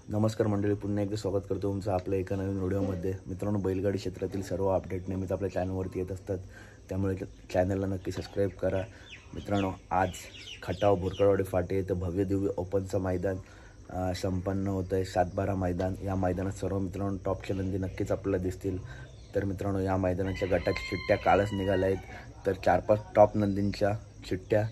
नमस्कार मंडळी, पुन्हा एकदा स्वागत करतो तुमचं आपल्या एका नवीन व्हिडिओमध्ये. मित्रांनो, बैलगाडी क्षेत्रातील सर्व अपडेट नेहमीच आपल्या चॅनलवरती येत असतात, त्यामुळे चॅनलला नक्की सबस्क्राईब करा. मित्रांनो, आज खटाव बोरकळवाडी फाटे येथे भव्य दिव्य ओपनचं मैदान संपन्न होतं आहे. 7-12 मैदान. या मैदानात सर्व मित्रांनो टॉपच्या नंदी नक्कीच आपल्याला दिसतील. तर मित्रांनो, या मैदानाच्या गटाच्या चिठ्ठ्या कालच निघाल्या आहेत. तर 4-5 टॉप नंदींच्या चिठ्ठ्या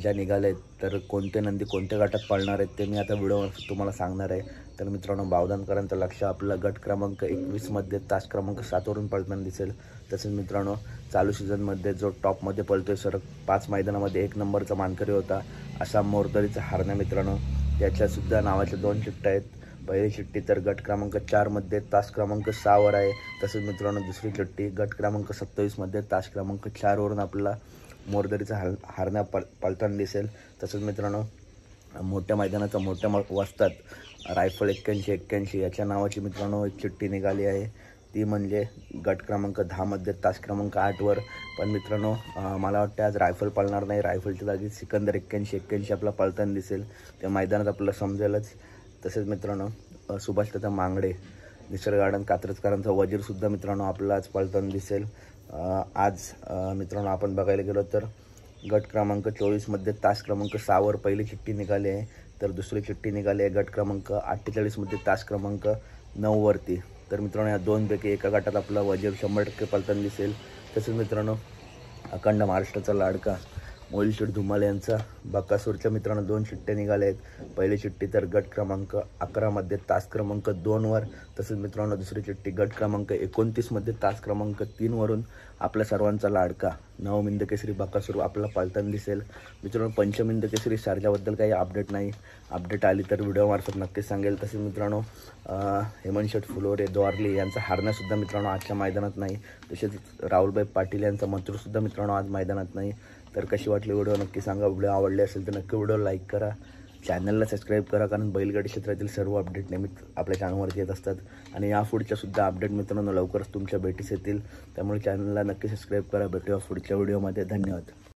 ज्या निघाल्या आहेत, तर कोणते नंदी कोणत्या गटात पळणार आहेत ते मी आता व्हिडिओवर तुम्हाला सांगणार आहे. तर मित्रांनो, बावधनकरांचं लक्ष आपलं गट क्रमांक 21मध्ये तास क्रमांक 7वरून पळताना दिसेल. तसेच मित्रांनो, चालू सीझनमध्ये जो टॉपमध्ये पळतोय, सर 5 मैदानामध्ये 1 नंबरचा मानकरी होता असा मोरदरीचा हारण्या मित्रांनो, याच्यासुद्धा नावाच्या 2 चिठ्ठ्या आहेत. पहिली चिठ्ठी तर गट क्रमांक 4मध्ये तास क्रमांक 6वर आहे. तसेच मित्रांनो, दुसरी चिठ्ठी गट क्रमांक 27मध्ये तास क्रमांक 4वरून आपला मोरदरीचा हारण्या पळताना दिसेल. तसंच मित्रांनो, मोठ्या मैदानाचा मोठ्या वस्तात रायफल 81-81 याच्या नावाची मित्रांनो एक चिठ्ठी निघाली आहे. ती म्हणजे गट क्रमांक 10मध्ये तास क्रमांक 8वर. पण मित्रांनो, मला वाटतं आज रायफल पळणार नाही. रायफलच्या जागी सिकंदर 81-81 आपला पळताना दिसेल. त्या मैदानात आपल्याला समजेलच. तसेच मित्रांनो, सुभाषदादा मांगडे निसर्ग गार्डन कात्रजकरांचा वजीरसुद्धा मित्रांनो आपल्याला आज पळताना दिसेल. आज मित्रांनो आपण बघायला गेलो तर गट क्रमांक 24मध्ये तास क्रमांक 6वर पहिली चिठ्ठी निघाली आहे. तर दुसरी चिठ्ठी निघाली आहे गट क्रमांक 48मध्ये तास क्रमांक 9वरती. तर मित्रांनो, या दोनपैकी एका गटात आपला वजीर 100% पळताना दिसेल. तसेच मित्रांनो, अखंड महाराष्ट्राचा लाडका मोहिल शेठ धुमाल यांचा बकासूरच्या मित्रांनो 2 चिठ्ठ्या निघाल्या आहेत. पहिली चिठ्ठी तर गट क्रमांक 11मध्ये तास क्रमांक 2वर. तसेच मित्रांनो, दुसरी चिठ्ठी गट क्रमांक 29मध्ये तास क्रमांक 3वरून आपल्या सर्वांचा लाडका नवमिंद केसरी बकासूर आपल्याला पळताना दिसेल. मित्रांनो, पंचमिंद केसरी शारजाबद्दल काही अपडेट नाही. अपडेट आली तर व्हिडिओमार्फत नक्कीच सांगेल. तसेच मित्रांनो, हेमंत शेठ फुलोरे द्वारली यांचा हारण्यासुद्धा मित्रांनो आजच्या मैदानात नाही. तसेच राहुलभाई पाटील यांचा मंत्रसुद्धा मित्रांनो आज मैदानात नाही. तर कशी वाटली व्हिडिओ नक्की सांगा. व्हिडिओ आवडले असेल तर नक्की व्हिडिओ लाईक करा, चॅनलला सबस्क्राईब करा, कारण बैलगाडी क्षेत्रातील सर्व अपडेट नेहमीच आपल्या चॅनलवरती येत असतात. आणि या पुढच्यासुद्धा अपडेट मित्रांनो लवकरच तुमच्या भेटीस येतील. त्यामुळे चॅनलला नक्की सबस्क्राईब करा. भेटूया पुढच्या व्हिडिओमध्ये. धन्यवाद.